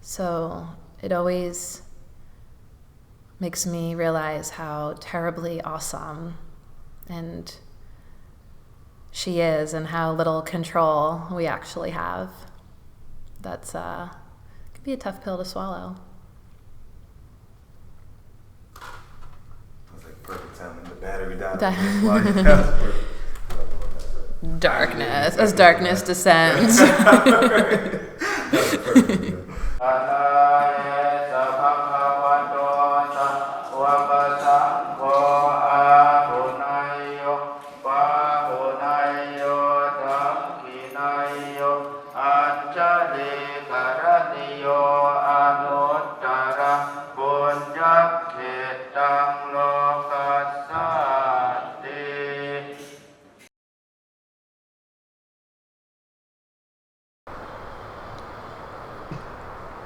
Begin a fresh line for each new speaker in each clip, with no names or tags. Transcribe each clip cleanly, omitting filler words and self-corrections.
So it always makes me realize how terribly awesome and she is, and how little control we actually have. That's could be a tough pill to swallow.
It's like perfect time when the battery died.
Darkness, as darkness descends.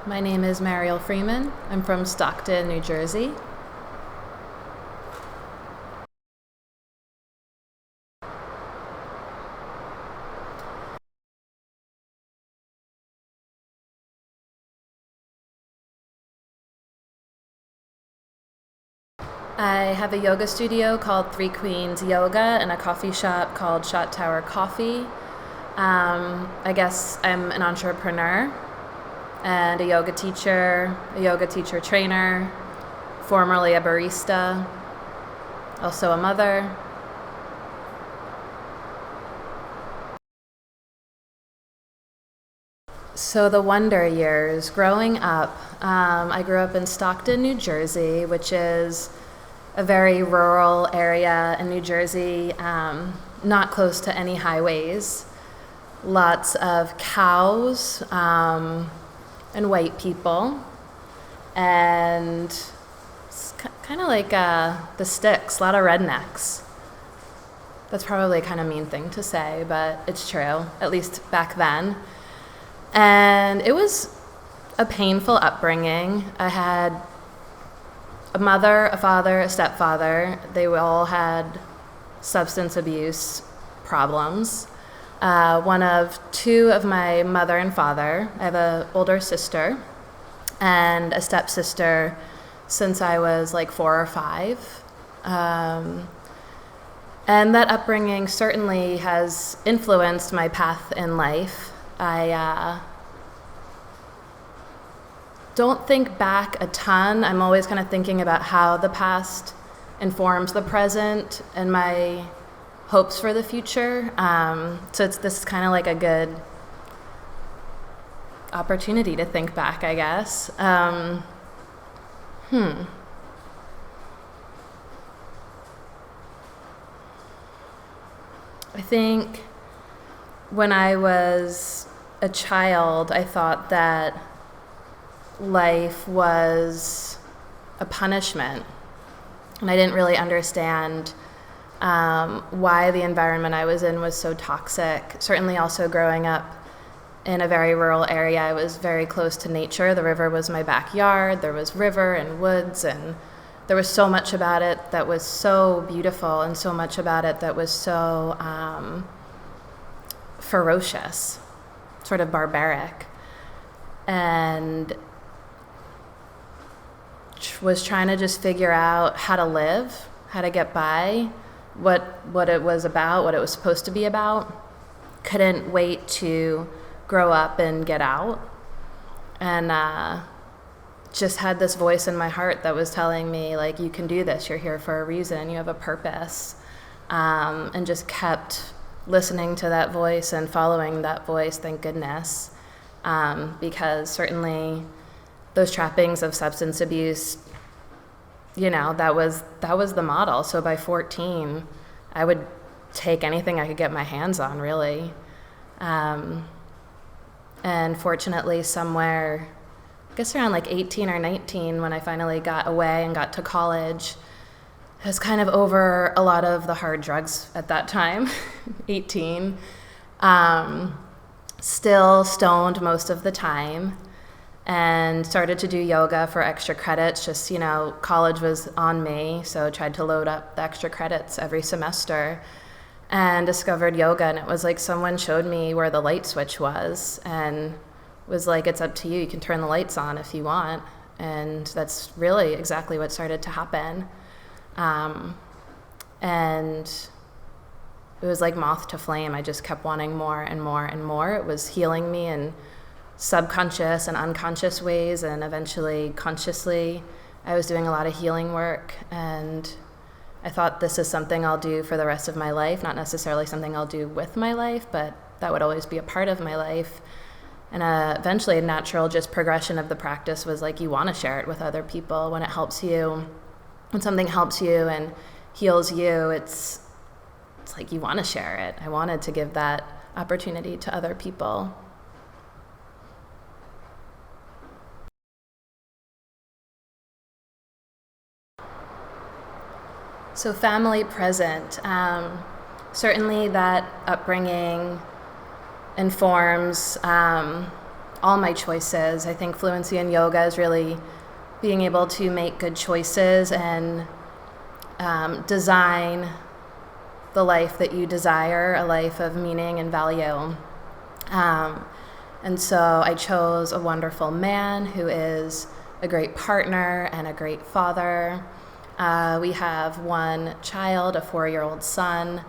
My name is Mariel Freeman. I'm from Stockton, New Jersey. I have a yoga studio called Three Queens Yoga and a coffee shop called Shot Tower Coffee. I guess I'm an entrepreneur and a yoga teacher trainer, formerly a barista, also a mother. So the wonder years, growing up, I grew up in Stockton, New Jersey, which is a very rural area in New Jersey, not close to any highways. Lots of cows and white people, and it's kind of like the sticks, a lot of rednecks. That's probably a kind of mean thing to say, but it's true, at least back then. And it was a painful upbringing. I had a mother, a father, a stepfather. They all had substance abuse problems. One of two of my mother and father. I have an older sister and a stepsister since I was like 4 or 5. And that upbringing certainly has influenced my path in life. I don't think back a ton. I'm always kind of thinking about how the past informs the present and my hopes for the future. So this is kind of like a good opportunity to think back, I guess. I think when I was a child, I thought that life was a punishment, and I didn't really understand why the environment I was in was so toxic. Certainly also growing up in a very rural area, I was very close to nature. The river was my backyard. There was river and woods, and there was so much about it that was so beautiful, and so much about it that was so ferocious, sort of barbaric, and was trying to just figure out how to live, how to get by, what it was about, what it was supposed to be about. Couldn't wait to grow up and get out, and just had this voice in my heart that was telling me, like, you can do this, you're here for a reason, you have a purpose, and just kept listening to that voice and following that voice, thank goodness, because certainly those trappings of substance abuse, that was the model. So by 14, I would take anything I could get my hands on, really. And fortunately, somewhere, I guess around like 18 or 19, when I finally got away and got to college, I was kind of over a lot of the hard drugs at that time, 18. Still stoned most of the time, and started to do yoga for extra credits. Just, college was on me, so tried to load up the extra credits every semester, and discovered yoga. And it was like someone showed me where the light switch was, and was like, it's up to you. You can turn the lights on if you want. And that's really exactly what started to happen. And it was like moth to flame. I just kept wanting more and more and more. It was healing me in subconscious and unconscious ways, and eventually consciously I was doing a lot of healing work, and I thought, this is something I'll do for the rest of my life, not necessarily something I'll do with my life, but that would always be a part of my life. And eventually a natural just progression of the practice was like, you want to share it with other people. When it helps you, when something helps you and heals you, it's like you want to share it. I wanted to give that opportunity to other people. So family present. Certainly that upbringing informs all my choices. I think fluency in yoga is really being able to make good choices and design the life that you desire, a life of meaning and value. And so I chose a wonderful man who is a great partner and a great father. We have one child, a 4-year-old son.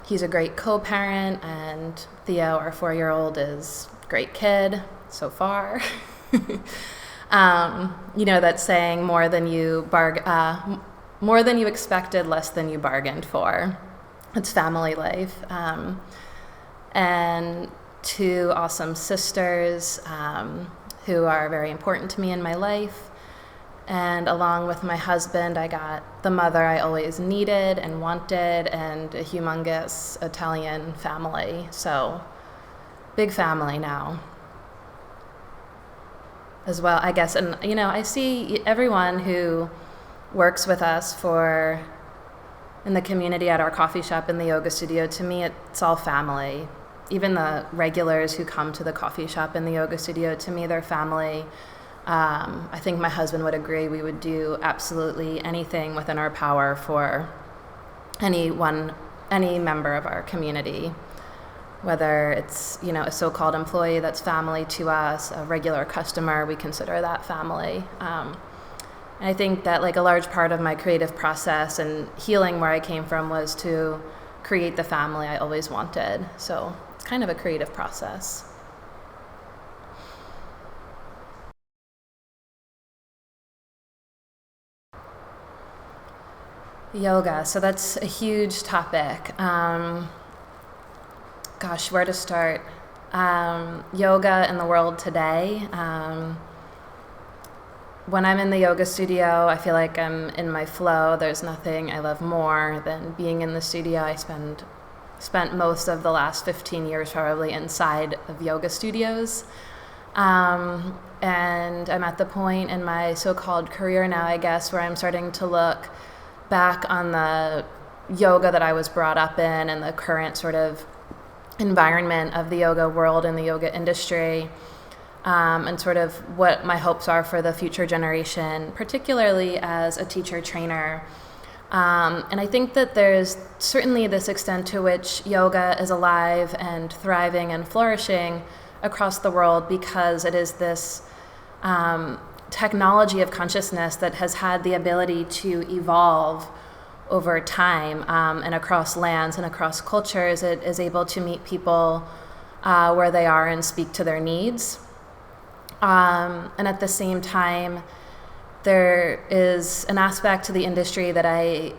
He's a great co-parent, and Theo, our 4-year-old, is a great kid so far. That saying, more than you expected, less than you bargained for. It's family life. And 2 awesome sisters who are very important to me in my life. And along with my husband, I got the mother I always needed and wanted, and a humongous Italian family. So, big family now as well, I guess. And, I see everyone who works with us in the community at our coffee shop in the yoga studio. To me, it's all family. Even the regulars who come to the coffee shop in the yoga studio, to me, they're family. I think my husband would agree. We would do absolutely anything within our power for any member of our community, whether it's, a so-called employee that's family to us, a regular customer, we consider that family. And I think that a large part of my creative process and healing where I came from was to create the family I always wanted. So it's kind of a creative process. Yoga, so that's a huge topic. Where to start? Yoga in the world today. When I'm in the yoga studio, I feel like I'm in my flow. There's nothing I love more than being in the studio. I spent most of the last 15 years probably inside of yoga studios. And I'm at the point in my so-called career now, I guess, where I'm starting to look back on the yoga that I was brought up in and the current sort of environment of the yoga world and the yoga industry, and sort of what my hopes are for the future generation, particularly as a teacher trainer. And I think that there's certainly this extent to which yoga is alive and thriving and flourishing across the world because it is this technology of consciousness that has had the ability to evolve over time, and across lands and across cultures. It is able to meet people where they are and speak to their needs. And at the same time, there is an aspect to the industry that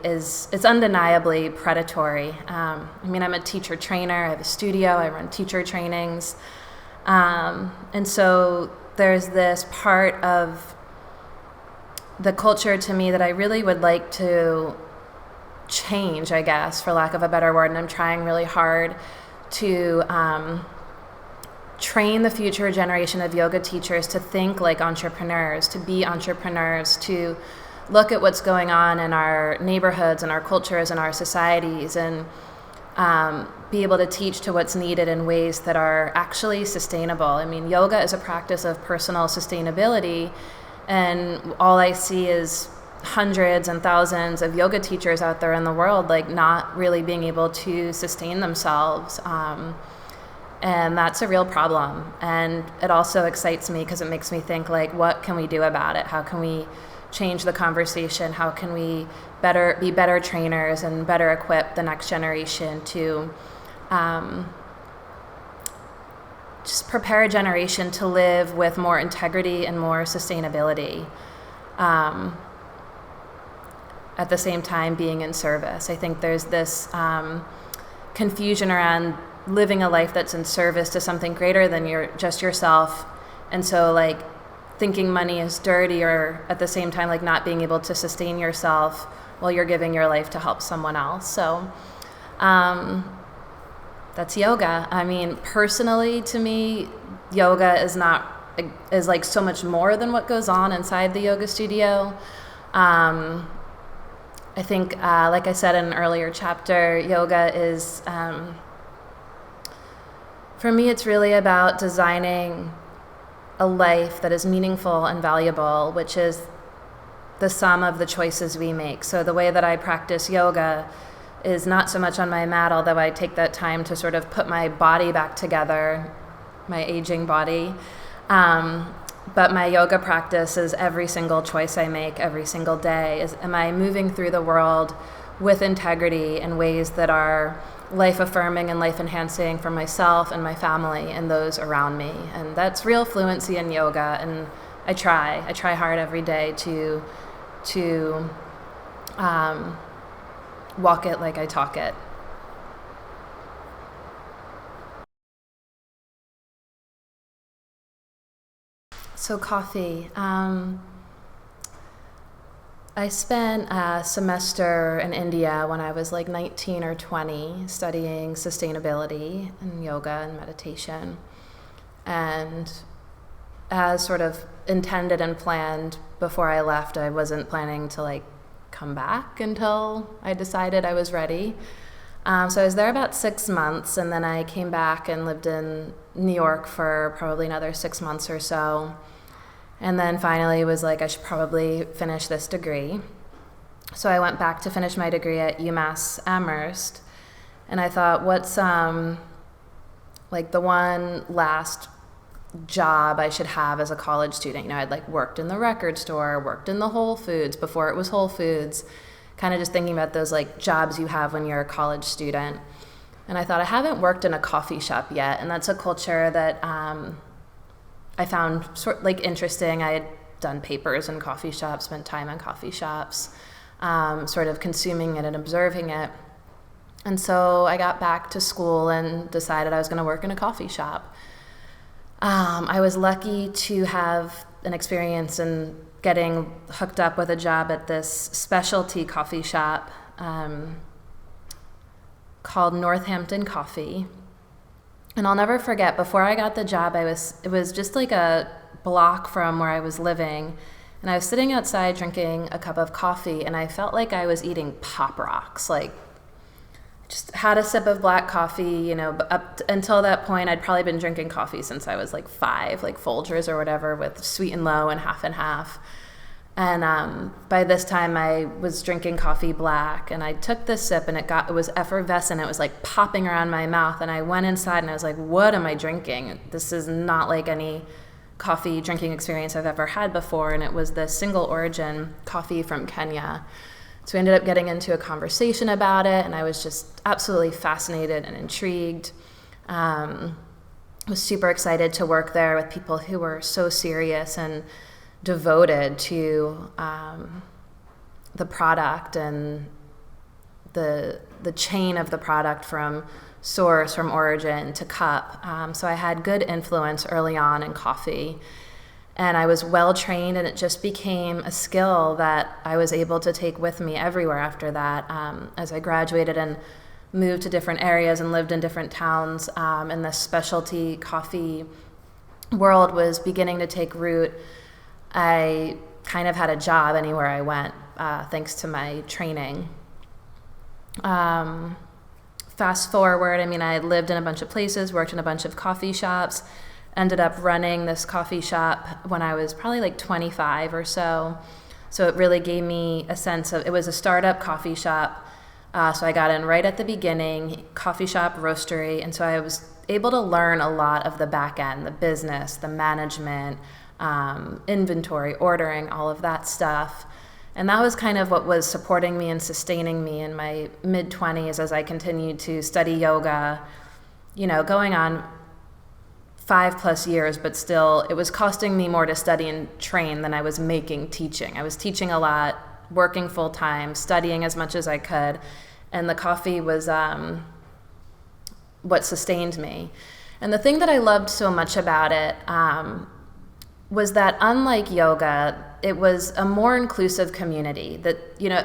it's undeniably predatory. I'm a teacher trainer. I have a studio. I run teacher trainings. And so there's this part of the culture to me that I really would like to change, I guess, for lack of a better word. And I'm trying really hard to train the future generation of yoga teachers to think like entrepreneurs, to be entrepreneurs, to look at what's going on in our neighborhoods and our cultures and our societies, and be able to teach to what's needed in ways that are actually sustainable. Yoga is a practice of personal sustainability, and all I see is hundreds and thousands of yoga teachers out there in the world, not really being able to sustain themselves. And that's a real problem. And it also excites me because it makes me think, like, what can we do about it? How can we change the conversation? How can we be better trainers and better equip the next generation to just prepare a generation to live with more integrity and more sustainability, at the same time being in service. I think there's this confusion around living a life that's in service to something greater than just yourself. And so, like, thinking money is dirty, or at the same time, like, not being able to sustain yourself while you're giving your life to help someone else. So that's yoga. I mean, personally, to me, yoga is like so much more than what goes on inside the yoga studio. I think, like I said in an earlier chapter, yoga is, for me, it's really about designing a life that is meaningful and valuable, which is the sum of the choices we make. So the way that I practice yoga is not so much on my mat, although I take that time to sort of put my body back together, my aging body. But my yoga practice is every single choice I make every single day. Am I moving through the world with integrity in ways that are life-affirming and life-enhancing for myself and my family and those around me? And that's real fluency in yoga, and I try hard every day to walk it like I talk it. So coffee. I spent a semester in India when I was like 19 or 20 studying sustainability and yoga and meditation. And as sort of intended and planned before I left, I wasn't planning to like come back until I decided I was ready. So I was there about 6 months, and then I came back and lived in New York for probably another 6 months or so. And then finally was like, I should probably finish this degree. So I went back to finish my degree at UMass Amherst. And I thought, what's like the one last job I should have as a college student? You know, I'd like worked in the record store, worked in the Whole Foods before it was Whole Foods, kind of just thinking about those like jobs you have when you're a college student. And I thought, I haven't worked in a coffee shop yet. And that's a culture that I found like interesting. I had done papers in coffee shops, spent time in coffee shops, sort of consuming it and observing it. And so I got back to school and decided I was going to work in a coffee shop. I was lucky to have an experience in getting hooked up with a job at this specialty coffee shop called Northampton Coffee. And I'll never forget, before I got the job, it was just like a block from where I was living, and I was sitting outside drinking a cup of coffee, and I felt like I was eating Pop Rocks. Like, just had a sip of black coffee, you know, up until that point, I'd probably been drinking coffee since I was like 5, like Folgers or whatever, with sweet and low and half and half. And by this time, I was drinking coffee black, and I took this sip, and it was effervescent. It was like popping around my mouth, and I went inside, and I was like, what am I drinking? This is not like any coffee drinking experience I've ever had before, and it was the single origin coffee from Kenya. So we ended up getting into a conversation about it, and I was just absolutely fascinated and intrigued. I was super excited to work there with people who were so serious and devoted to the product and the chain of the product from source, from origin to cup. So I had good influence early on in coffee, and I was well trained, and it just became a skill that I was able to take with me everywhere after that. As I graduated and moved to different areas and lived in different towns, and the specialty coffee world was beginning to take root, I kind of had a job anywhere I went, thanks to my training. Fast forward, I mean, I lived in a bunch of places, worked in a bunch of coffee shops, ended up running this coffee shop when I was probably like 25 or so. So it really gave me a sense of, it was a startup coffee shop. So I got in right at the beginning, coffee shop, roastery, and so I was able to learn a lot of the back end, the business, the management, inventory, ordering, all of that stuff. And that was kind of what was supporting me and sustaining me in my mid-20s as I continued to study yoga, going on 5+ years, but still it was costing me more to study and train than I was making teaching. I was teaching a lot, working full time, studying as much as I could, and the coffee was what sustained me. And the thing that I loved so much about it was that, unlike yoga, it was a more inclusive community. That,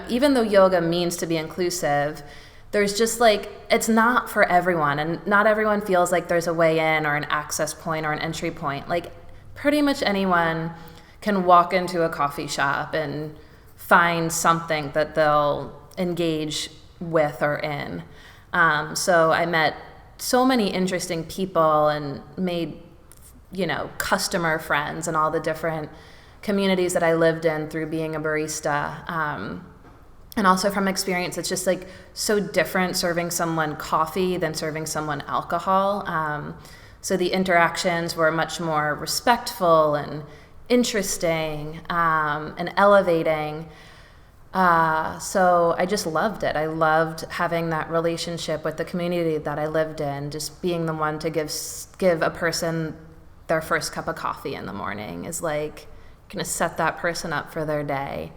even though yoga means to be inclusive, there's just it's not for everyone, and not everyone feels like there's a way in or an access point or an entry point. Pretty much anyone can walk into a coffee shop and find something that they'll engage with or in. So I met so many interesting people and made, customer friends and all the different communities that I lived in through being a barista. And also from experience, it's just so different serving someone coffee than serving someone alcohol. So the interactions were much more respectful and interesting and elevating. So I just loved it. I loved having that relationship with the community that I lived in, just being the one to give a person their first cup of coffee in the morning is going to set that person up for their day.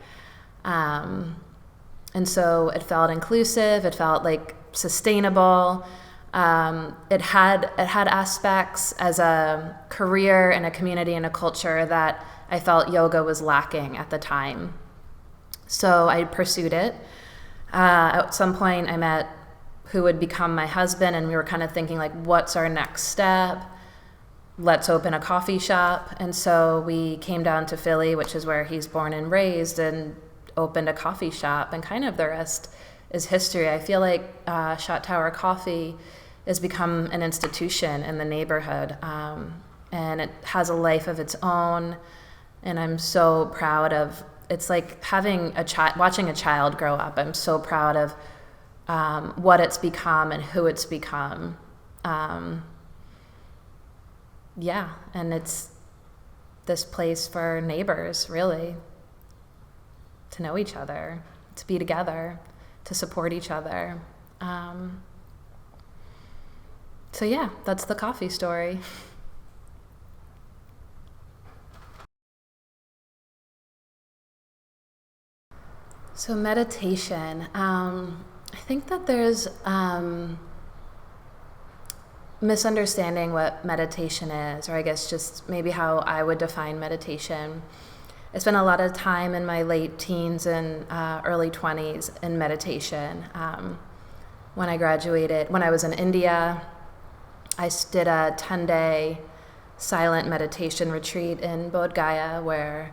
And so it felt inclusive. It felt sustainable. It had aspects as a career and a community and a culture that I felt yoga was lacking at the time. So I pursued it. At some point I met who would become my husband, and we were kind of thinking what's our next step? Let's open a coffee shop. And so we came down to Philly, which is where he's born and raised, and opened a coffee shop, and kind of the rest is history. I feel like Shot Tower Coffee has become an institution in the neighborhood, and it has a life of its own, and I'm so proud of. It's like having watching a child grow up. I'm so proud of what it's become and who it's become. And it's this place for neighbors, really, to know each other, to be together, to support each other. So that's the coffee story. So meditation, I think that there's misunderstanding what meditation is, or I guess just maybe how I would define meditation. I spent a lot of time in my late teens and early 20s in meditation. When I graduated, when I was in India, I did a 10-day silent meditation retreat in Bodh Gaya, where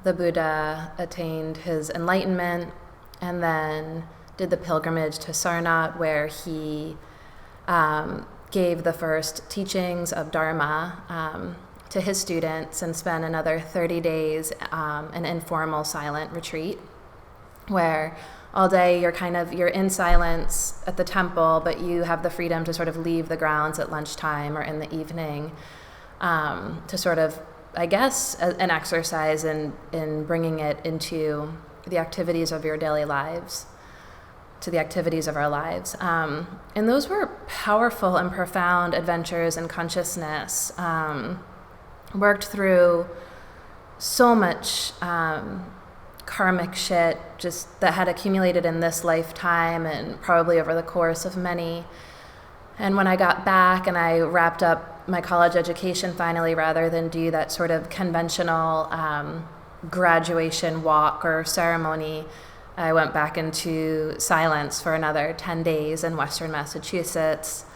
the Buddha attained his enlightenment, and then did the pilgrimage to Sarnath, where he gave the first teachings of Dharma to his students, and spent another 30 days an informal silent retreat, where all day you're in silence at the temple, but you have the freedom to sort of leave the grounds at lunchtime or in the evening to sort of, I guess, an exercise in bringing it into the activities of your daily lives, to the activities of our lives. And those were powerful and profound adventures in consciousness. Worked through so much karmic shit just that had accumulated in this lifetime and probably over the course of many. And when I got back and I wrapped up my college education finally, rather than do that sort of conventional graduation walk or ceremony, I went back into silence for another 10 days in Western Massachusetts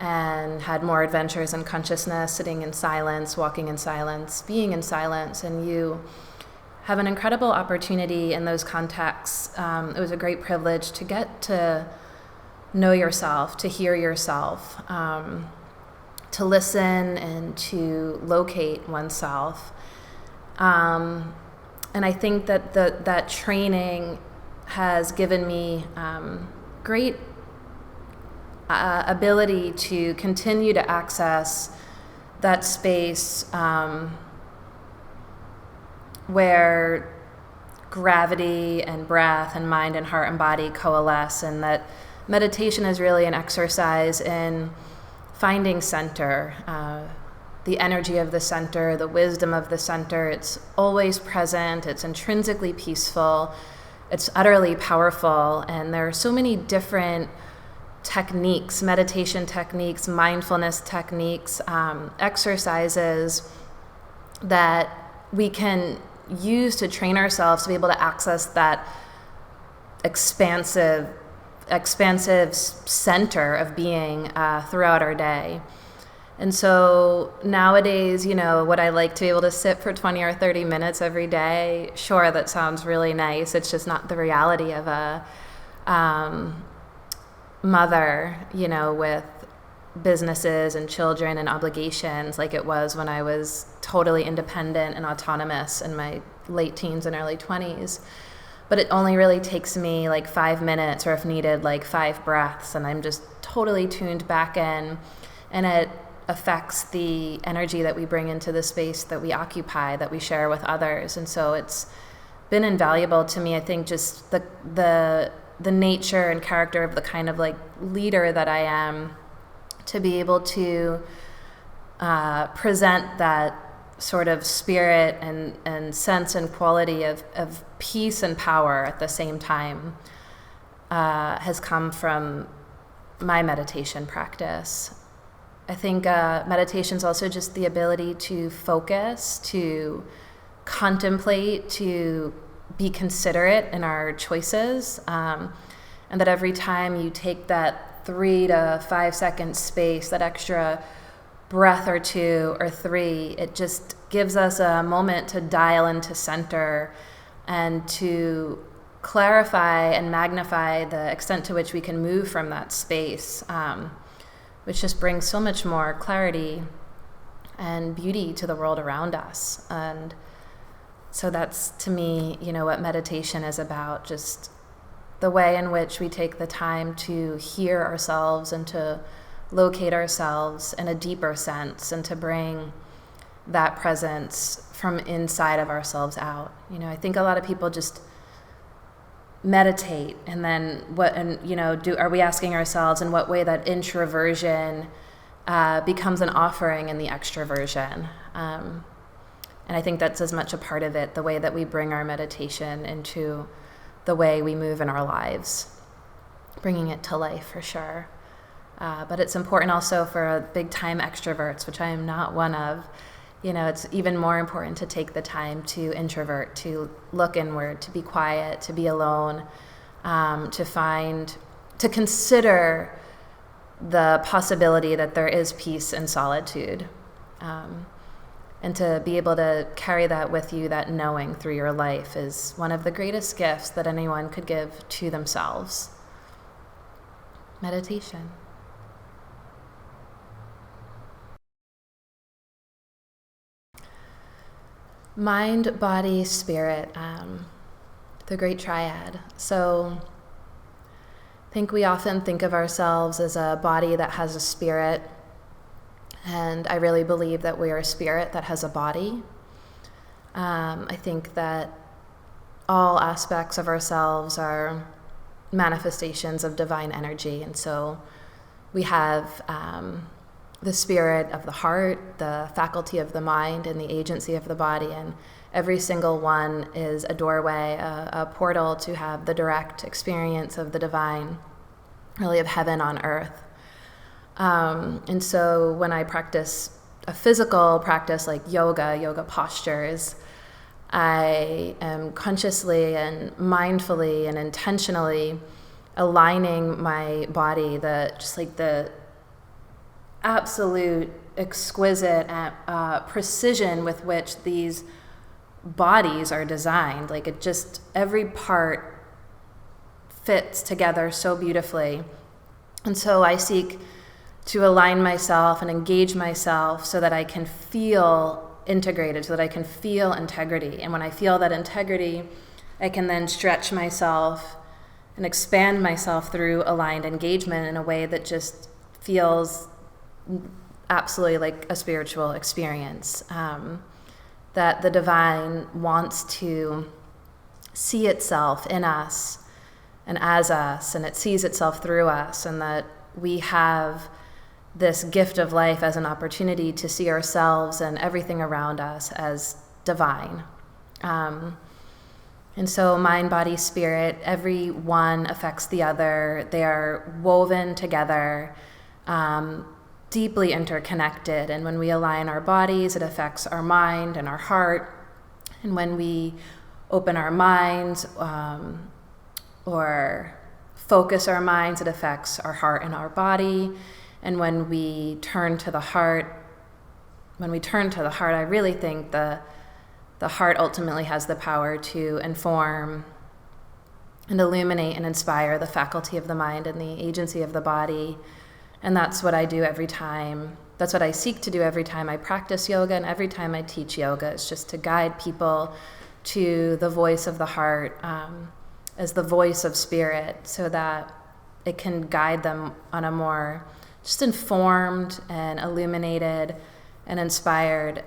and had more adventures in consciousness, sitting in silence, walking in silence, being in silence. And you have an incredible opportunity in those contexts. It was a great privilege to get to know yourself, to hear yourself, to listen and to locate oneself. And I think that that training has given me great ability to continue to access that space where gravity and breath and mind and heart and body coalesce, and that meditation is really an exercise in finding center, the energy of the center, the wisdom of the center. It's always present, it's intrinsically peaceful, it's utterly powerful, and there are so many different techniques, meditation techniques, mindfulness techniques, exercises that we can use to train ourselves to be able to access that expansive center of being throughout our day. And so nowadays, would I like to be able to sit for 20 or 30 minutes every day? Sure, that sounds really nice. It's just not the reality of a mother, with businesses and children and obligations like it was when I was totally independent and autonomous in my late teens and early 20s. But it only really takes me like 5 minutes, or if needed, like 5 breaths, and I'm just totally tuned back in, and it affects the energy that we bring into the space that we occupy, that we share with others. And so it's been invaluable to me, I think, just the nature and character of the kind of like leader that I am, to be able to present that sort of spirit and sense and quality of peace and power at the same time, has come from my meditation practice. I think meditation is also just the ability to focus, to contemplate, to be considerate in our choices, and that every time you take that 3 to 5 second space, that extra breath or 2 or 3, it just gives us a moment to dial into center and to clarify and magnify the extent to which we can move from that space, which just brings so much more clarity and beauty to the world around us. And so that's, to me, what meditation is about, just the way in which we take the time to hear ourselves and to locate ourselves in a deeper sense, and to bring that presence from inside of ourselves out. I think a lot of people just meditate, and then are we asking ourselves in what way that introversion becomes an offering in the extroversion? And I think that's as much a part of it, the way that we bring our meditation into the way we move in our lives, bringing it to life for sure. But it's important also for big time extroverts, which I am not one of. It's even more important to take the time to introvert, to look inward, to be quiet, to be alone, to consider the possibility that there is peace in solitude, and to be able to carry that with you, that knowing through your life, is one of the greatest gifts that anyone could give to themselves. Meditation. Mind, body, spirit, the Great Triad. So I think we often think of ourselves as a body that has a spirit, and I really believe that we are a spirit that has a body. I think that all aspects of ourselves are manifestations of divine energy, and so we have the spirit of the heart, the faculty of the mind, and the agency of the body, and every single one is a doorway, a portal to have the direct experience of the divine, really of heaven on earth. And so when I practice a physical practice like yoga postures, I am consciously and mindfully and intentionally aligning my body, the absolute exquisite precision with which these bodies are designed. Like, it just, every part fits together so beautifully. And so I seek to align myself and engage myself so that I can feel integrated, so that I can feel integrity. And when I feel that integrity, I can then stretch myself and expand myself through aligned engagement in a way that just feels absolutely like a spiritual experience, that the divine wants to see itself in us and as us, and it sees itself through us, and that we have this gift of life as an opportunity to see ourselves and everything around us as divine. And so mind, body, spirit, every one affects the other. They are woven together, deeply interconnected. And when we align our bodies, it affects our mind and our heart. And when we open our minds or focus our minds, it affects our heart and our body. And when we turn to the heart, I really think the heart ultimately has the power to inform and illuminate and inspire the faculty of the mind and the agency of the body. And that's what I do every time. That's what I seek to do every time I practice yoga and every time I teach yoga. It's just to guide people to the voice of the heart as the voice of spirit, so that it can guide them on a more just informed and illuminated and inspired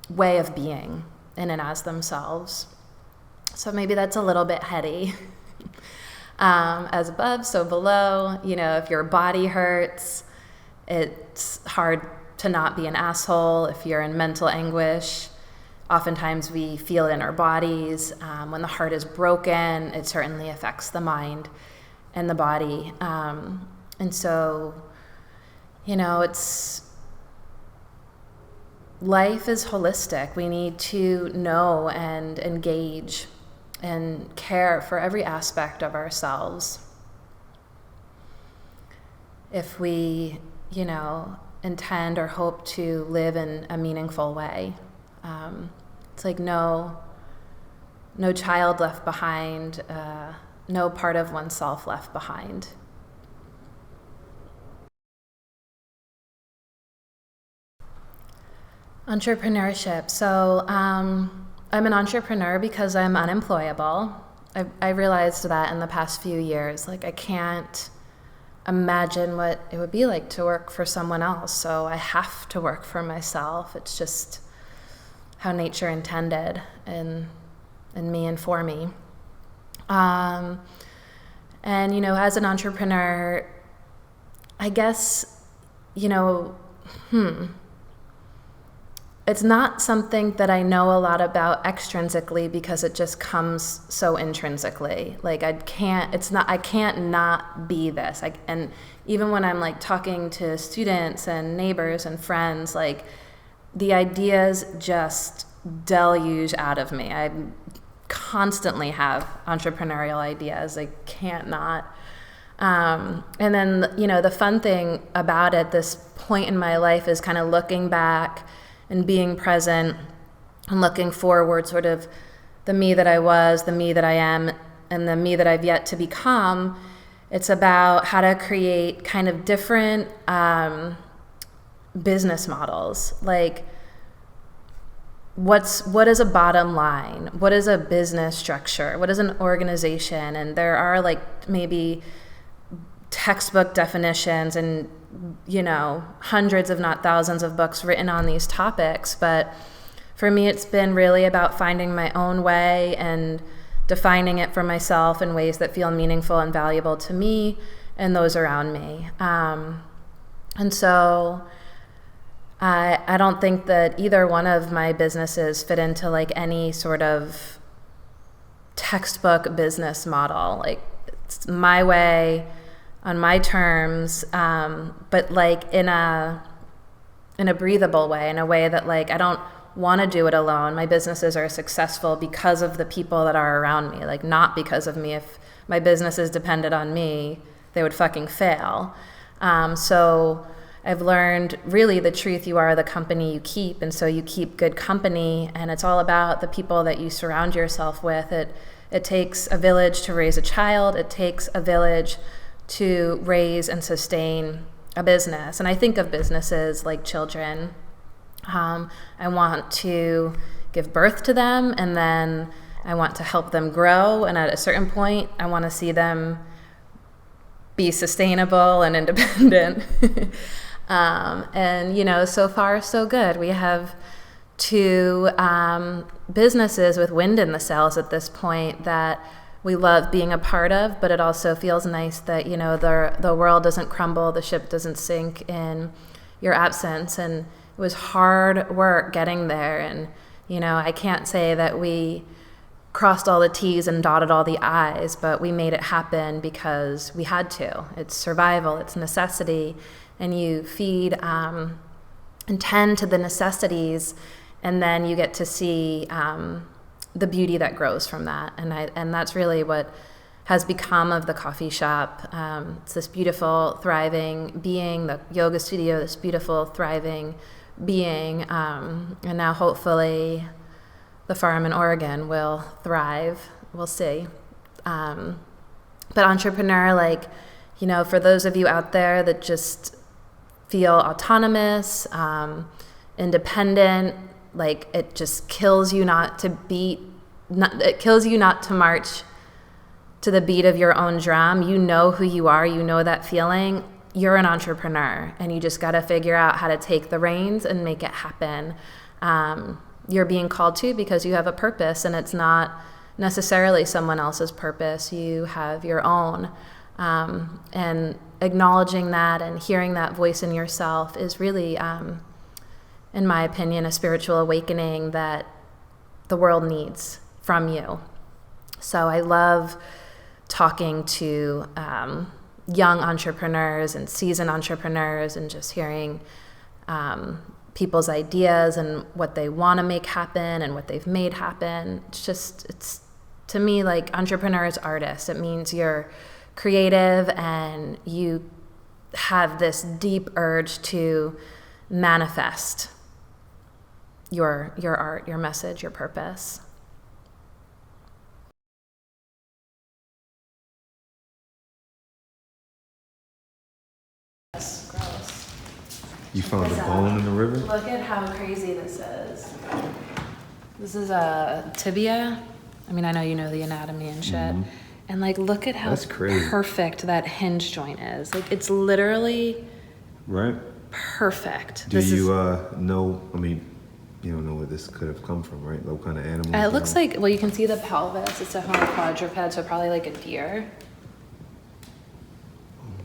way of being in and as themselves. So maybe that's a little bit heady. As above, so below. If your body hurts, it's hard to not be an asshole. If you're in mental anguish, oftentimes we feel it in our bodies. When the heart is broken, it certainly affects the mind and the body. And so, life is holistic. We need to know and engage and care for every aspect of ourselves. If we, intend or hope to live in a meaningful way. It's like no child left behind, no part of oneself left behind. Entrepreneurship. So I'm an entrepreneur because I'm unemployable. I realized that in the past few years. I can't imagine what it would be like to work for someone else. So I have to work for myself. It's just how nature intended in me and for me. And, as an entrepreneur, I guess, it's not something that I know a lot about extrinsically because it just comes so intrinsically. I can't not be this. And even when I'm talking to students and neighbors and friends, the ideas just deluge out of me. I constantly have entrepreneurial ideas. I can't not. And then, the fun thing about it, this point in my life, is kind of looking back and being present and looking forward, sort of the me that I was, the me that I am, and the me that I've yet to become. It's about how to create kind of different business models. What is a bottom line? What is a business structure? What is an organization? And there are maybe textbook definitions and hundreds if not thousands of books written on these topics, but for me it's been really about finding my own way and defining it for myself in ways that feel meaningful and valuable to me and those around me. And so I don't think that either one of my businesses fit into any sort of textbook business model. It's my way, on my terms, but in a breathable way, in a way that I don't want to do it alone. My businesses are successful because of the people that are around me, not because of me. If my businesses depended on me, they would fucking fail. So I've learned really the truth: you are the company you keep, and so you keep good company, and it's all about the people that you surround yourself with. It takes a village to raise a child. It takes a village to raise and sustain a business. And I think of businesses like children. I want to give birth to them and then I want to help them grow, and at a certain point, I want to see them be sustainable and independent. And, so far, so good. We have 2 businesses with wind in the sails at this point that we love being a part of, but it also feels nice that, the world doesn't crumble, the ship doesn't sink in your absence. And it was hard work getting there. And, I can't say that we crossed all the T's and dotted all the I's, but we made it happen because we had to. It's survival, it's necessity, and you feed and tend to the necessities, and then you get to see the beauty that grows from that. And that's really what has become of the coffee shop. It's this beautiful, thriving being, the yoga studio, this beautiful, thriving being, and now hopefully the farm in Oregon will thrive. We'll see. But entrepreneur, for those of you out there that just feel autonomous, independent, it just kills you not to march to the beat of your own drum. You know who you are, you know that feeling. You're an entrepreneur, and you just got to figure out how to take the reins and make it happen. You're being called to because you have a purpose, and it's not necessarily someone else's purpose. You have your own. And acknowledging that and hearing that voice in yourself is really, in my opinion, a spiritual awakening that the world needs from you. So I love talking to young entrepreneurs and seasoned entrepreneurs and just hearing people's ideas and what they want to make happen and what they've made happen. It's to me like entrepreneur is artist. It means you're creative and you have this deep urge to manifest your art, your message, your purpose. That's gross.
You found a bone in the river?
Look at how crazy this is. This is a tibia. I mean, I know you know the anatomy and shit. Mm-hmm. And look at how perfect that hinge joint is. It's literally
right.
Perfect.
Do you know? I mean, you don't know where this could have come from, right? What kind of animal?
It looks like, you can see the pelvis. It's definitely a quadruped, so probably like a deer.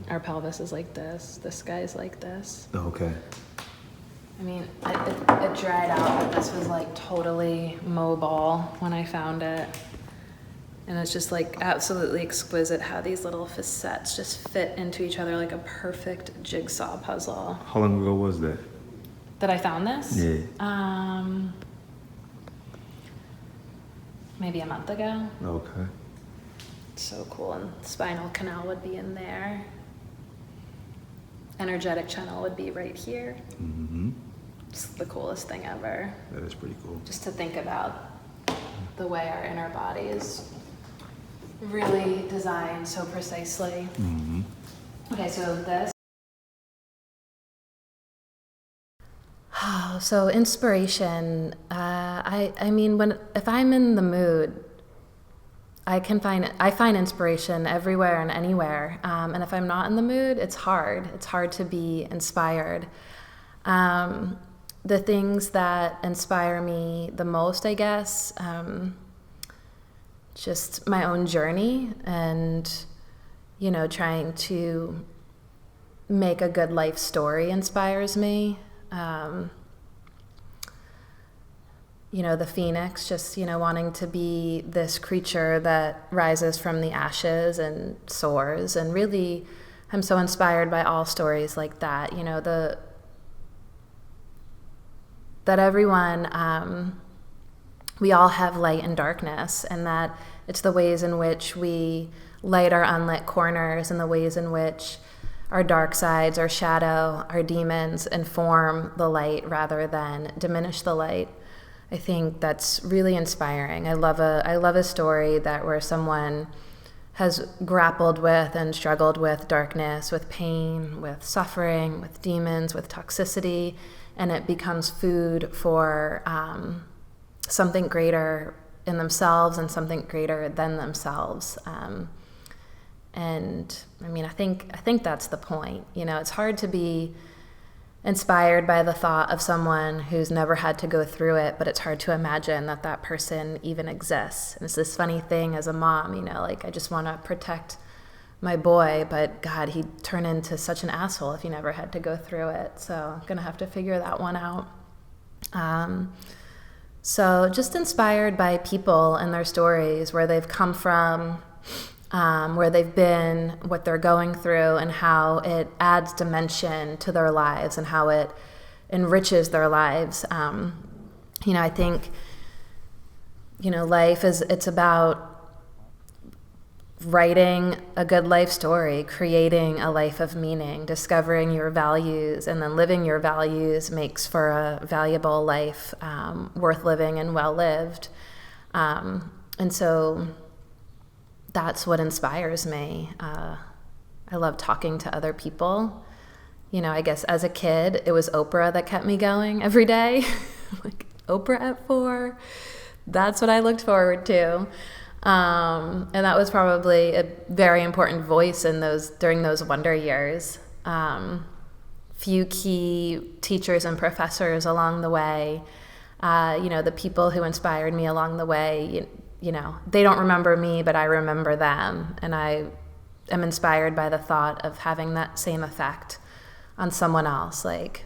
Our pelvis is like this. This guy's like this.
Oh, okay.
I mean, it dried out, but this was totally mobile when I found it. And it's just absolutely exquisite how these little facets just fit into each other like a perfect jigsaw puzzle.
How long ago was that?
That I found this?
Yeah.
Maybe a month ago.
Okay.
So cool. And spinal canal would be in there. Energetic channel would be right here.
Mm-hmm.
It's the coolest thing ever.
That is pretty cool.
Just to think about the way our inner body is really designed so precisely.
Mm-hmm.
Okay, so this. Oh, so inspiration. I mean, if I'm in the mood, I find inspiration everywhere and anywhere. And if I'm not in the mood, it's hard. It's hard to be inspired. The things that inspire me the most, I guess, just my own journey and, trying to make a good life story inspires me. The phoenix, just, wanting to be this creature that rises from the ashes and soars. And really, I'm so inspired by all stories like that, that everyone, we all have light and darkness, and that it's the ways in which we light our unlit corners and the ways in which our dark sides, our shadow, our demons inform the light rather than diminish the light. I think that's really inspiring. I love a story where someone has grappled with and struggled with darkness, with pain, with suffering, with demons, with toxicity, and it becomes food for something greater in themselves and something greater than themselves. And I mean, I think that's the point. You know, it's hard to be inspired by the thought of someone who's never had to go through it, but it's hard to imagine that that person even exists. And it's this funny thing as a mom, you know, like I just want to protect my boy, but God, he'd turn into such an asshole if he never had to go through it. So I'm gonna have to figure that one out. So just inspired by people and their stories, where they've come from, where they've been, what they're going through, and how it adds dimension to their lives and how it enriches their lives. You know, I think, you know, it's about writing a good life story, creating a life of meaning, discovering your values, and then living your values makes for a valuable life, worth living and well lived. And so that's what inspires me. I love talking to other people. You know, I guess as a kid, it was Oprah that kept me going every day. Like, Oprah at 4, that's what I looked forward to. And that was probably a very important voice during those wonder years. Few key teachers and professors along the way. You know, the people who inspired me along the way, you know, they don't remember me, but I remember them. And I am inspired by the thought of having that same effect on someone else. Like,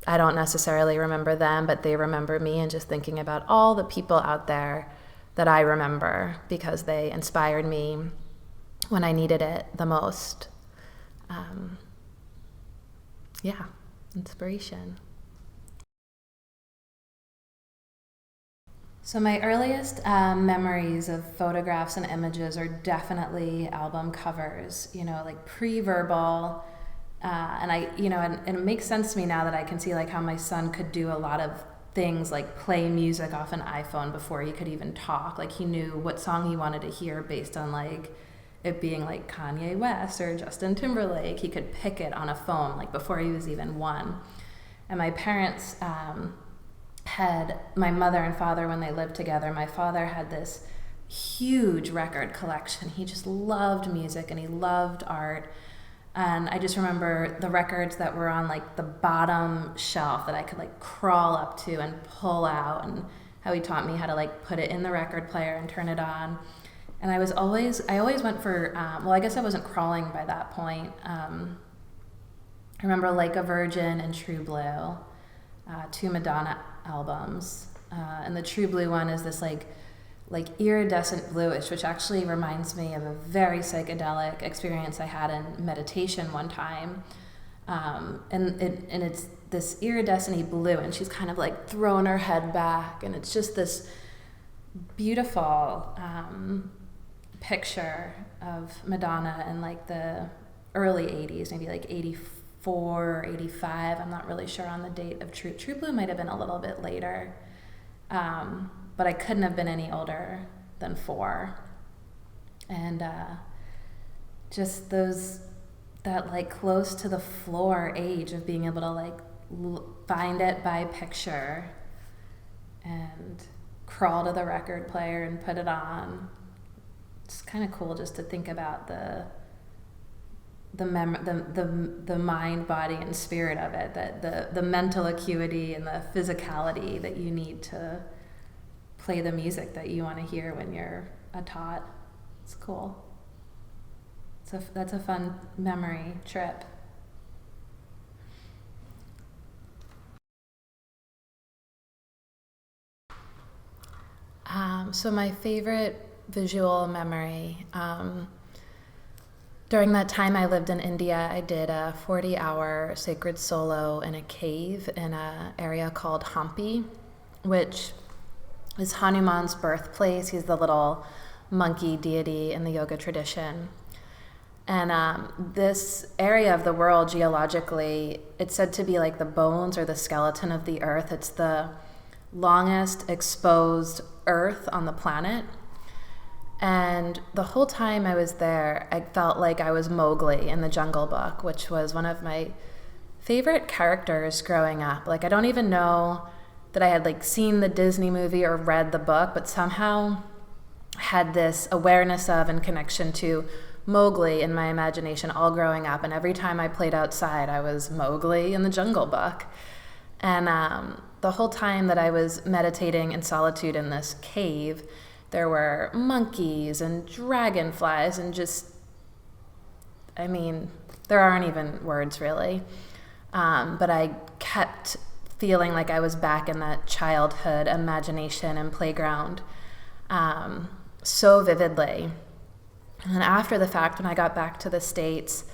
I don't necessarily remember them, but they remember me, and just thinking about all the people out there that I remember because they inspired me when I needed it the most. Yeah, inspiration. So my earliest memories of photographs and images are definitely album covers, you know, like pre-verbal. And it makes sense to me now that I can see like how my son could do a lot of things, like play music off an iPhone before he could even talk. Like, he knew what song he wanted to hear based on like it being like Kanye West or Justin Timberlake. He could pick it on a phone like before he was even 1. And my parents had, my mother and father, when they lived together, my father had this huge record collection. He just loved music and he loved art. And I just remember the records that were on like the bottom shelf that I could like crawl up to and pull out, and how he taught me how to like put it in the record player and turn it on. And I always went for, well, I guess I wasn't crawling by that point. I remember Like a Virgin and True Blue, 2 Madonna albums. And the True Blue one is this like iridescent bluish, which actually reminds me of a very psychedelic experience I had in meditation one time. And it's this iridescent blue, and she's kind of like throwing her head back, and it's just this beautiful picture of Madonna in like the early 80s, maybe like 84 or 85. I'm not really sure on the date of True Blue might have been a little bit later. But I couldn't have been any older than 4. And just that like close to the floor age of being able to like find it by picture and crawl to the record player and put it on. It's kind of cool just to think about the mind, body, and spirit of it, that the mental acuity and the physicality that you need to play the music that you want to hear when you're a tot. It's cool. So that's a fun memory trip. So my favorite visual memory, during that time I lived in India, I did a 40-hour sacred solo in a cave in an area called Hampi, which is Hanuman's birthplace. He's the little monkey deity in the yoga tradition. And this area of the world, geologically, it's said to be like the bones or the skeleton of the earth. It's the longest exposed earth on the planet. And the whole time I was there, I felt like I was Mowgli in the Jungle Book, which was one of my favorite characters growing up. Like, I don't even know that I had like seen the Disney movie or read the book, but somehow had this awareness of and connection to Mowgli in my imagination all growing up. And every time I played outside, I was Mowgli in the Jungle Book. And the whole time that I was meditating in solitude in this cave, there were monkeys and dragonflies and just, I mean, there aren't even words really. But I kept feeling like I was back in that childhood imagination and playground so vividly. And after the fact, when I got back to the States,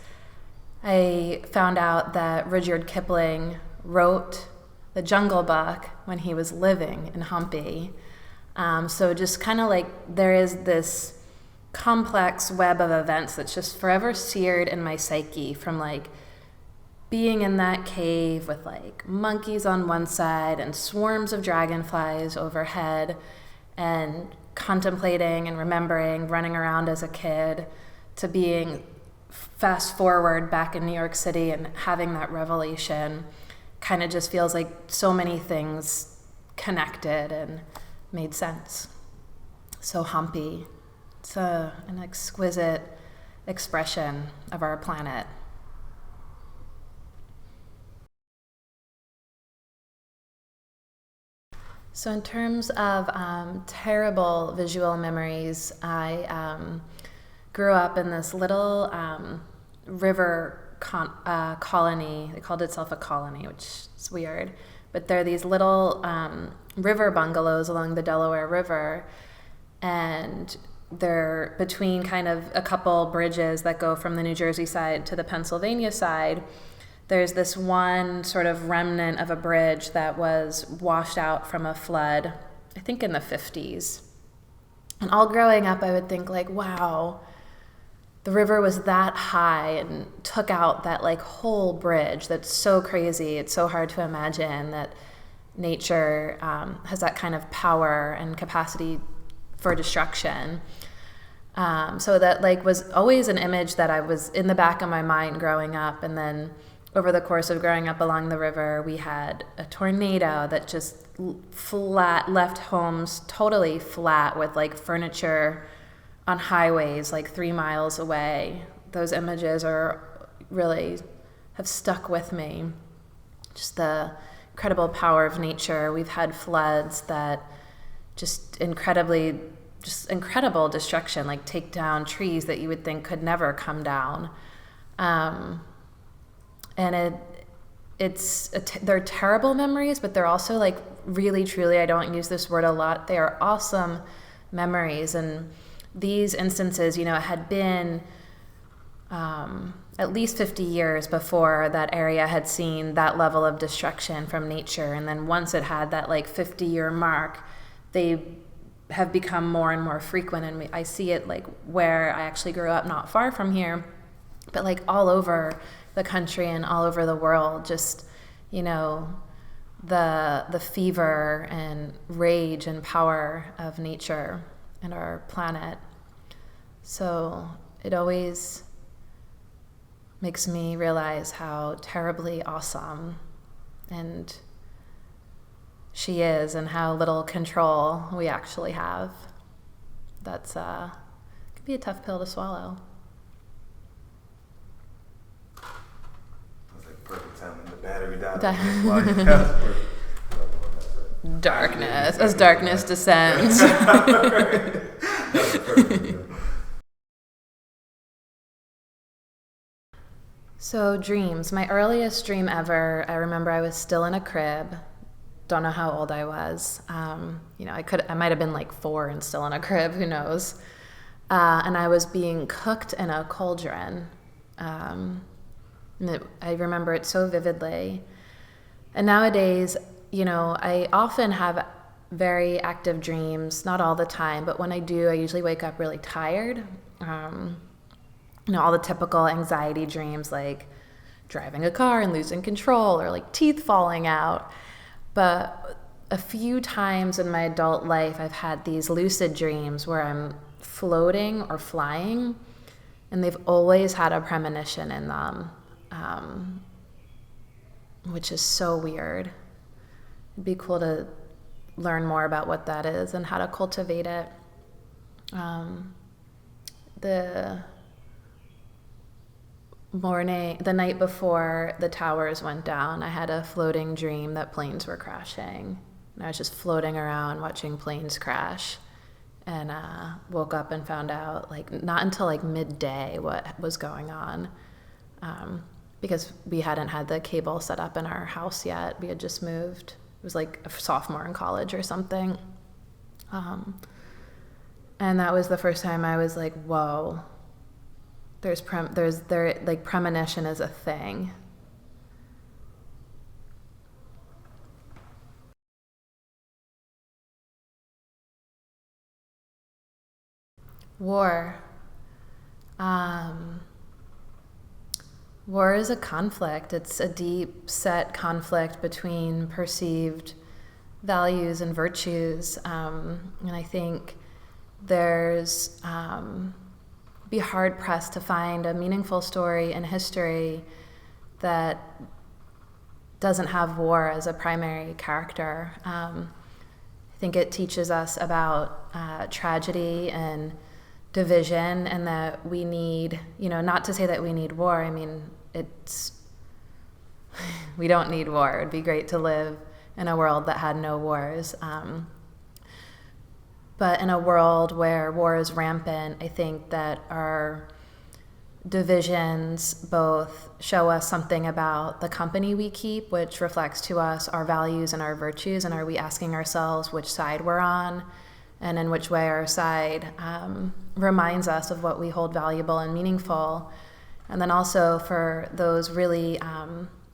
I found out that Rudyard Kipling wrote The Jungle Book when he was living in Humpy. So just kind of like there is this complex web of events that's just forever seared in my psyche, from like being in that cave with like monkeys on one side and swarms of dragonflies overhead, and contemplating and remembering running around as a kid, to being fast forward back in New York City and having that revelation. Kind of just feels like so many things connected and made sense. So Humpy, it's an exquisite expression of our planet. So in terms of terrible visual memories, I grew up in this little river colony. It called itself a colony, which is weird. But there are these little river bungalows along the Delaware River, and they're between kind of a couple bridges that go from the New Jersey side to the Pennsylvania side. There's this one sort of remnant of a bridge that was washed out from a flood, I think in the 50s. And all growing up, I would think like, wow, the river was that high and took out that like whole bridge. That's so crazy. It's so hard to imagine that nature has that kind of power and capacity for destruction. So that like was always an image that I was in the back of my mind growing up. And then over the course of growing up along the river, we had a tornado that just left homes totally flat with like furniture on highways like 3 miles away. Those images are really have stuck with me. Just the incredible power of nature. We've had floods that just incredible destruction, like take down trees that you would think could never come down. And they're terrible memories, but they're also like really, truly, I don't use this word a lot, they are awesome memories. And these instances, it had been at least 50 years before that area had seen that level of destruction from nature. And then once it had that like 50-year mark, they have become more and more frequent. And I see it like where I actually grew up, not far from here, but like all over the country and all over the world, just, the fever and rage and power of nature and our planet. So it always makes me realize how terribly awesome and she is, and how little control we actually have. That's could be a tough pill to swallow.
Perfect time when the battery died.
Darkness, as darkness descends. So dreams. My earliest dream ever, I remember I was still in a crib. Don't know how old I was. I might have been like 4 and still in a crib, who knows. And I was being cooked in a cauldron. I remember it so vividly. And nowadays, I often have very active dreams, not all the time, but when I do, I usually wake up really tired. All the typical anxiety dreams, like driving a car and losing control, or like teeth falling out. But a few times in my adult life, I've had these lucid dreams where I'm floating or flying, and they've always had a premonition in them. Which is so weird. it'd be cool to learn more about what that is and how to cultivate it. The night before the towers went down, I had a floating dream that planes were crashing. And I was just floating around watching planes crash, and woke up and found out, not until midday what was going on, because we hadn't had the cable set up in our house yet. We had just moved. It was like a sophomore in college or something. And that was the first time I was like, whoa, premonition is a thing. War. War is a conflict. It's a deep set conflict between perceived values and virtues. And I think there's be hard pressed to find a meaningful story in history that doesn't have war as a primary character. I think it teaches us about tragedy and division, and that we need, not to say that we need war. I mean, we don't need war. It'd be great to live in a world that had no wars. But in a world where war is rampant, I think that our divisions both show us something about the company we keep, which reflects to us our values and our virtues, and are we asking ourselves which side we're on, and in which way our side reminds us of what we hold valuable and meaningful. And then also for those really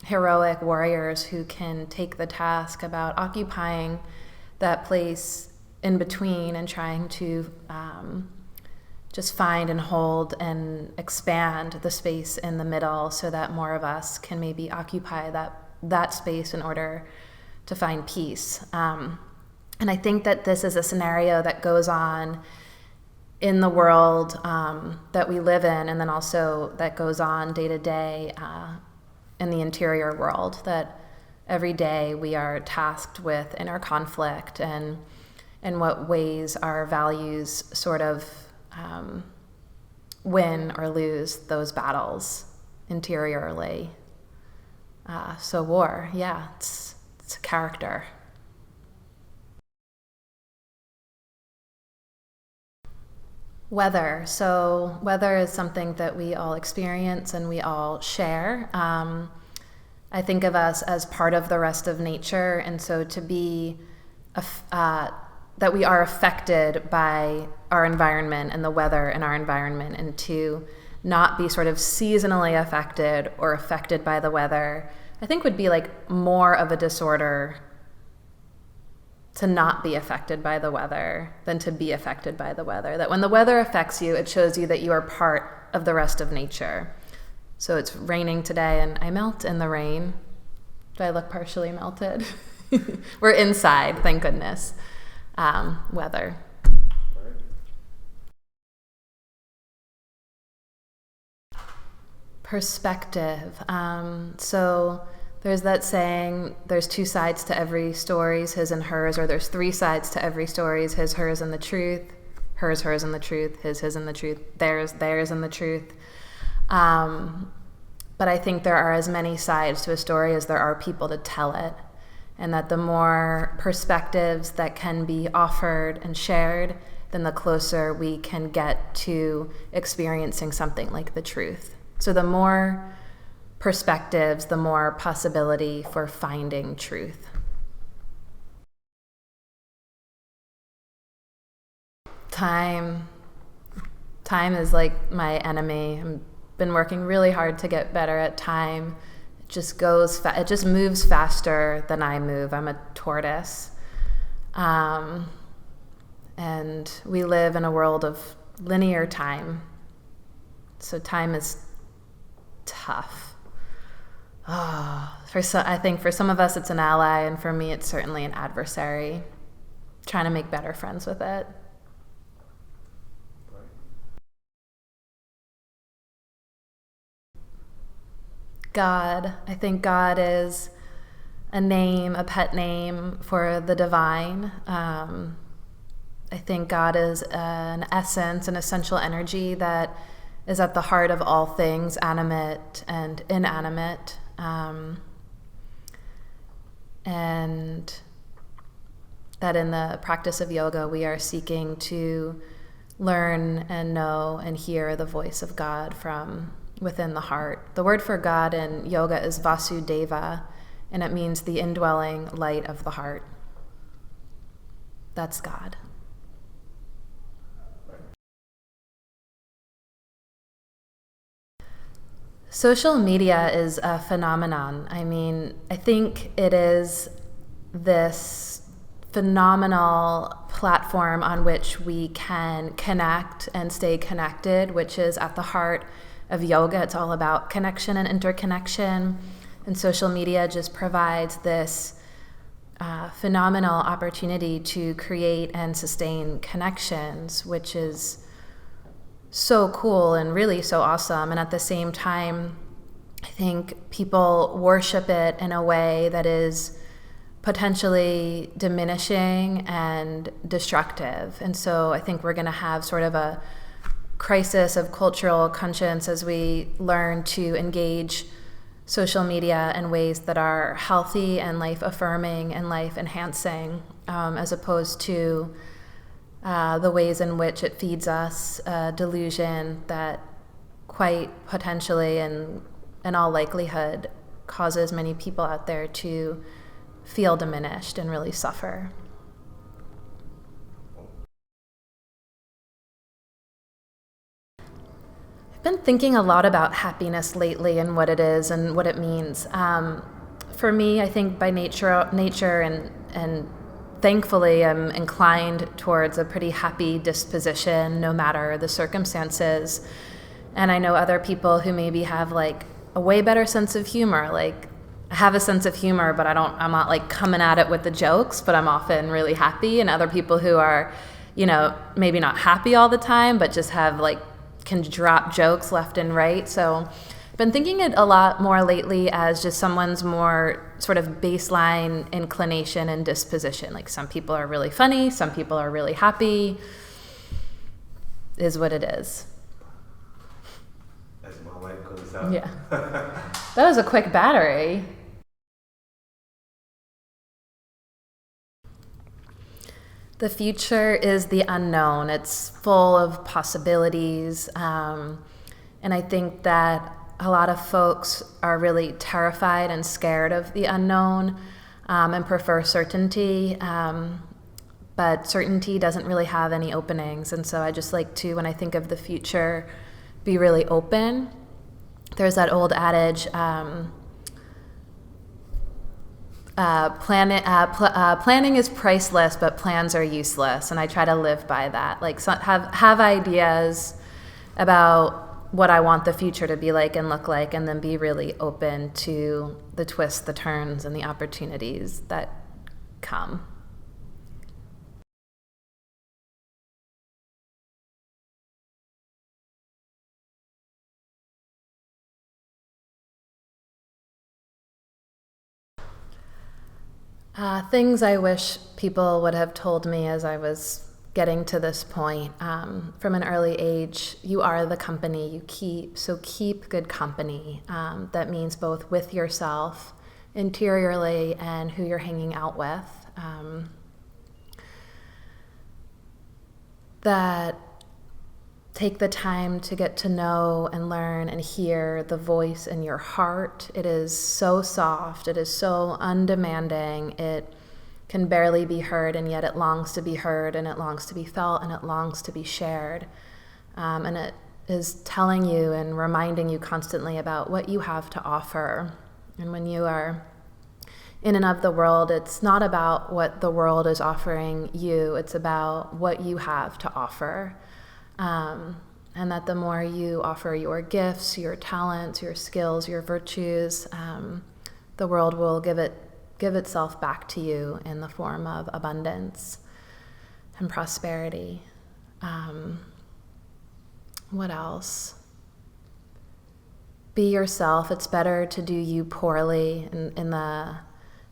heroic warriors who can take the task about occupying that place in between and trying to just find and hold and expand the space in the middle so that more of us can maybe occupy that space in order to find peace. And I think that this is a scenario that goes on in the world that we live in, and then also that goes on day to day in the interior world, that every day we are tasked with inner conflict and in what ways our values sort of win or lose those battles interiorly. So war, yeah, it's a character. Weather. So weather is something that we all experience and we all share. I think of us as part of the rest of nature, and so to be that we are affected by our environment and the weather in our environment, and to not be sort of seasonally affected or affected by the weather, I think would be more of a disorder to not be affected by the weather than to be affected by the weather. That when the weather affects you, it shows you that you are part of the rest of nature. So it's raining today and I melt in the rain. Do I look partially melted? We're inside, thank goodness. Weather. Perspective. So there's that saying, there's two sides to every story, his and hers, or there's three sides to every story, his, hers, and the truth. Hers, hers, and the truth. His, and the truth. Theirs, and the truth. But I think there are as many sides to a story as there are people to tell it. And that the more perspectives that can be offered and shared, then the closer we can get to experiencing something like the truth. So the more perspectives, the more possibility for finding truth. Time is like my enemy. I've been working really hard to get better at time. It just moves faster than I move. I'm a tortoise. And we live in a world of linear time. So time is tough. I think for some of us it's an ally, and for me it's certainly an adversary. Trying to make better friends with it. God. I think God is a name, a pet name for the divine. I think God is an essence, an essential energy that is at the heart of all things, animate and inanimate. And that in the practice of yoga, we are seeking to learn and know and hear the voice of God from within the heart. The word for God in yoga is Vasudeva, and it means the indwelling light of the heart. That's God. Social media is a phenomenon. I mean, I think it is this phenomenal platform on which we can connect and stay connected, which is at the heart of yoga. It's all about connection and interconnection. And social media just provides this phenomenal opportunity to create and sustain connections, which is so cool and really so awesome. And at the same time, I think people worship it in a way that is potentially diminishing and destructive. And so I think we're going to have sort of a crisis of cultural conscience as we learn to engage social media in ways that are healthy and life-affirming and life-enhancing, as opposed to the ways in which it feeds us a delusion that quite potentially and in all likelihood causes many people out there to feel diminished and really suffer. I've been thinking a lot about happiness lately and what it is and what it means. For me, I think by nature and thankfully, I'm inclined towards a pretty happy disposition, no matter the circumstances. And I know other people who maybe have like a way better sense of humor. Like, I have a sense of humor, but I'm not like coming at it with the jokes, but I'm often really happy. And other people who are, maybe not happy all the time, but just can drop jokes left and right. So been thinking it a lot more lately as just someone's more sort of baseline inclination and disposition. Like, some people are really funny, some people are really happy, is what it is.
As my light goes out.
Yeah. That was a quick battery. The future is the unknown. It's full of possibilities. And I think that a lot of folks are really terrified and scared of the unknown and prefer certainty. But certainty doesn't really have any openings. And so I just like to, when I think of the future, be really open. There's that old adage, planning is priceless, but plans are useless. And I try to live by that. Like, have ideas about what I want the future to be like and look like, and then be really open to the twists, the turns, and the opportunities that come. Things I wish people would have told me as I was getting to this point. From an early age, you are the company you keep, so keep good company. That means both with yourself, interiorly, and who you're hanging out with. That take the time to get to know and learn and hear the voice in your heart. It is so soft, it is so undemanding, it can barely be heard, and yet it longs to be heard, and it longs to be felt, and it longs to be shared. And it is telling you and reminding you constantly about what you have to offer. And when you are in and of the world, it's not about what the world is offering you, it's about what you have to offer. And that the more you offer your gifts, your talents, your skills, your virtues, the world will give itself back to you in the form of abundance and prosperity. What else? Be yourself. It's better to do you poorly in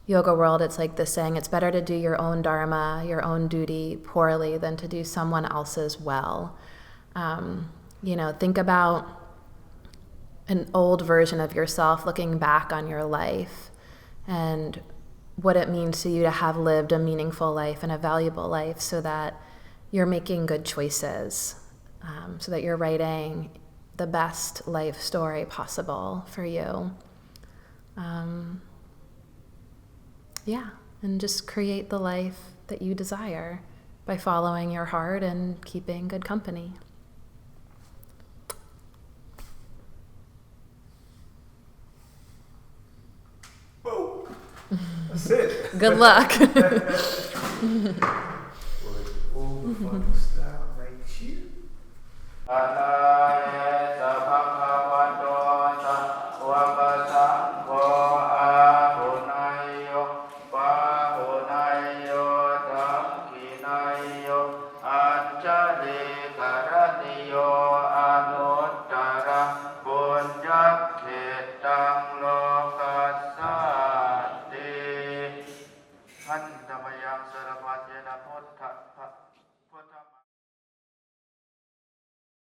yoga world, it's like this saying, it's better to do your own dharma, your own duty poorly than to do someone else's well. Think about an old version of yourself looking back on your life and what it means to you to have lived a meaningful life and a valuable life, so that you're making good choices, so that you're writing the best life story possible for you. And just create the life that you desire by following your heart and keeping good company.
Whoa, that's it.
Good luck.
All the fun stuff right here.
Handamayang Sarapatena Putta